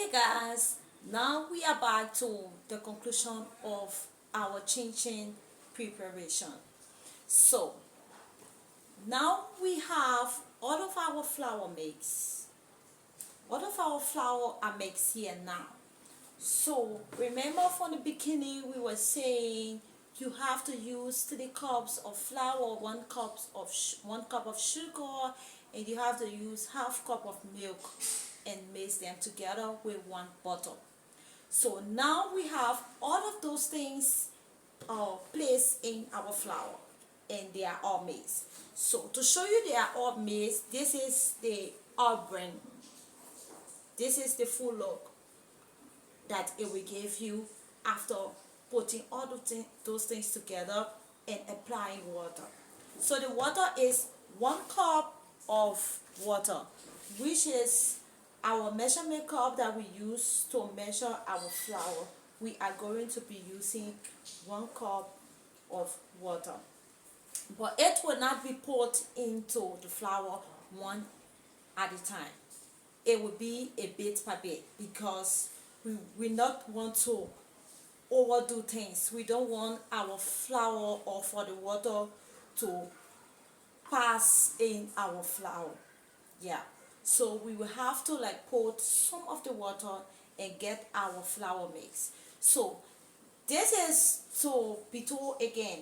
Okay guys, now we are back to the conclusion of our chinchin preparation. So now we have all of our flour mix. All of our flour are mixed here now. So remember from the beginning we were saying you have to use 3 cups of flour, 1 cup of sugar, and you have to use ½ cup of milk and mix them together with 1 butter. So now we have all of those things placed in our flour and they are all mixed. So to show you they are all mixed, this is the outbring. This is the full look that it will give you after putting all those things together and applying water. So the water is 1 cup of water, which is our measurement cup that we use to measure our flour. We are going to be using 1 cup of water, but it will not be put into the flour one at a time. It will be a bit by bit because we not want to overdo things. We don't want our flour or for the water to pass in our flour. Yeah, so we will have to like put some of the water and get our flour mix. So this is to be told again,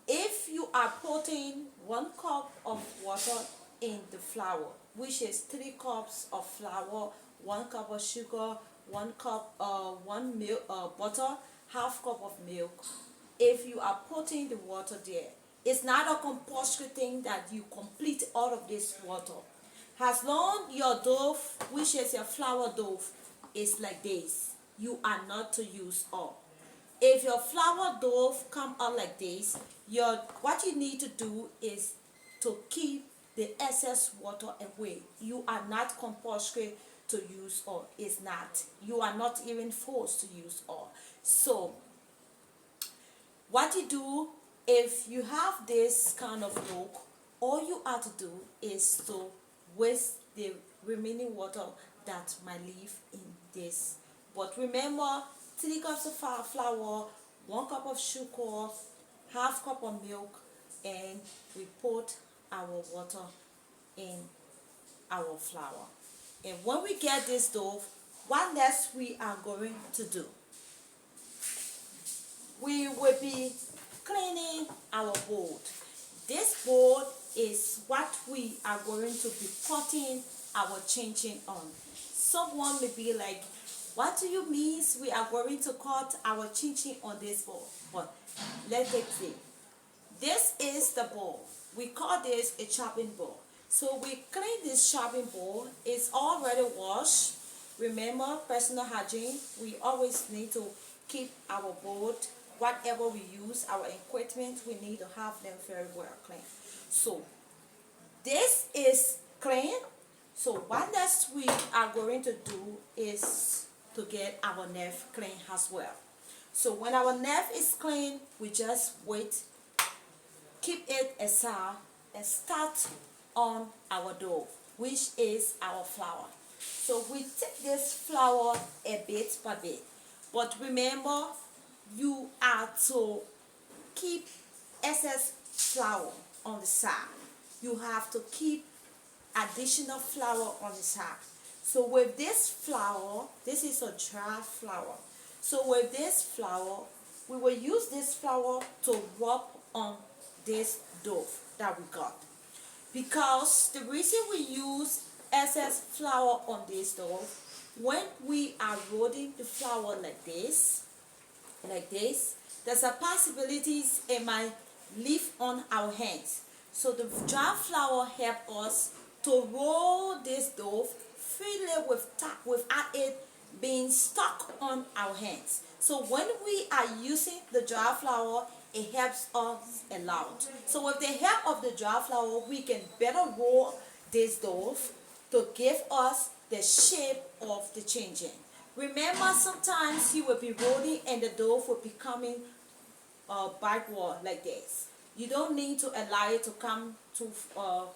if you are putting 1 cup of water in the flour, which is 3 cups of flour, 1 cup of sugar, 1 cup butter, ½ cup of milk. If you are putting the water there, it's not a compulsory thing that you complete all of this water. As long your dough, which is your flour dough, is like this, you are not to use all. If your flour dough come out like this, what you need to do is to keep the excess water away. You are not compulsory to use all. It's not. You are not even forced to use all. So what you do, if you have this kind of dough, all you have to do is to waste the remaining water that might leave in this. But remember, 3 cups of flour, 1 cup of sugar, ½ cup of milk, and we put our water in our flour. And when we get this dough, what next we are going to do? We will be cleaning our bowl. This bowl is what we are going to be cutting our chinchin on. Someone may be like, what do you mean we are going to cut our chinchin on this bowl? But let's take it. This is the bowl. We call this a chopping bowl. So we clean this chopping bowl. It's already washed. Remember, personal hygiene. We always need to keep our bowl, whatever we use, our equipment, we need to have them very well clean. So this is clean. So what next we are going to do is to get our knife clean as well. So when our knife is clean, we just wait, keep it aside, and start on our dough, which is our flour. So we take this flour a bit by bit, but remember, you are to keep excess flour on the side. You have to keep additional flour on the side. So with this flour, this is a dry flour. So with this flour, we will use this flour to rub on this dough that we got. Because the reason we use excess flour on this dough, when we are rolling the flour like this, there's a possibility it might leave on our hands. So the dry flour helps us to roll this dough freely without it being stuck on our hands. So when we are using the dry flour, it helps us a lot. So with the help of the dry flour, we can better roll this dough to give us the shape of the chinchin. Remember, sometimes you will be rolling and the dough will be coming backward like this. You don't need to allow it to come too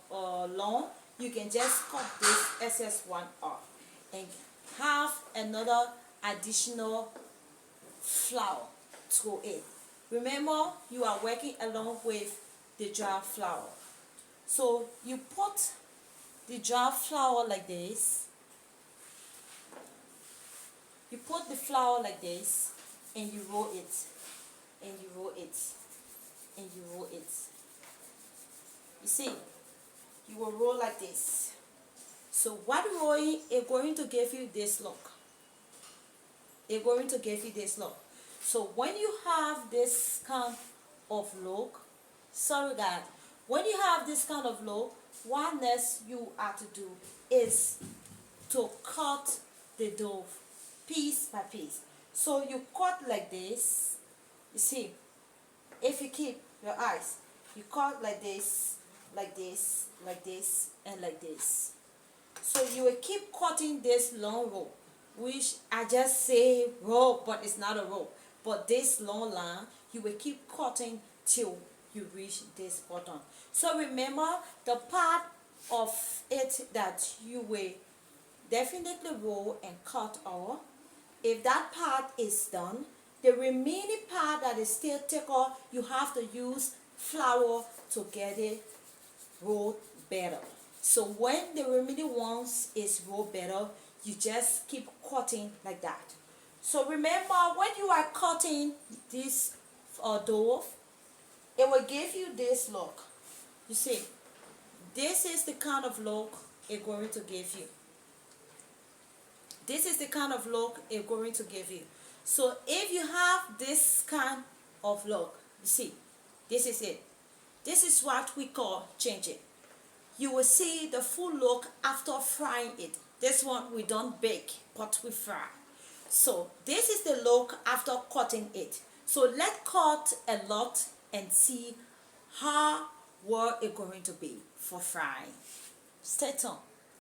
long. You can just cut this excess one off and have another additional flour to it. Remember, you are working along with the jar flour. So you put the jar flour like this. You put the flour like this, and you roll it, and you roll it, and you roll it. You see, you will roll like this. So what rolling is going to give you this look. It's going to give you this look. So when you have this kind of look, sorry guys, when you have this kind of look, what next you have to do is to cut the dough piece by piece. So you cut like this. You see, if you keep your eyes, you cut like this, like this, like this, and like this. So you will keep cutting this long row, which I just say row, but it's not a row. But this long line, you will keep cutting till you reach this button. So remember the part of it that you will definitely roll and cut off. If that part is done, the remaining part that is still thicker, you have to use flour to get it rolled better. So when the remaining ones is rolled better, you just keep cutting like that. So remember, when you are cutting this dough, it will give you this look. You see, this is the kind of look it's going to give you. This is the kind of look it's going to give you. So if you have this kind of look, you see, this is it. This is what we call chichen. You will see the full look after frying it. This one we don't bake, but we fry. So this is the look after cutting it. So let's cut a lot and see how well it's going to be for frying. Stay tuned.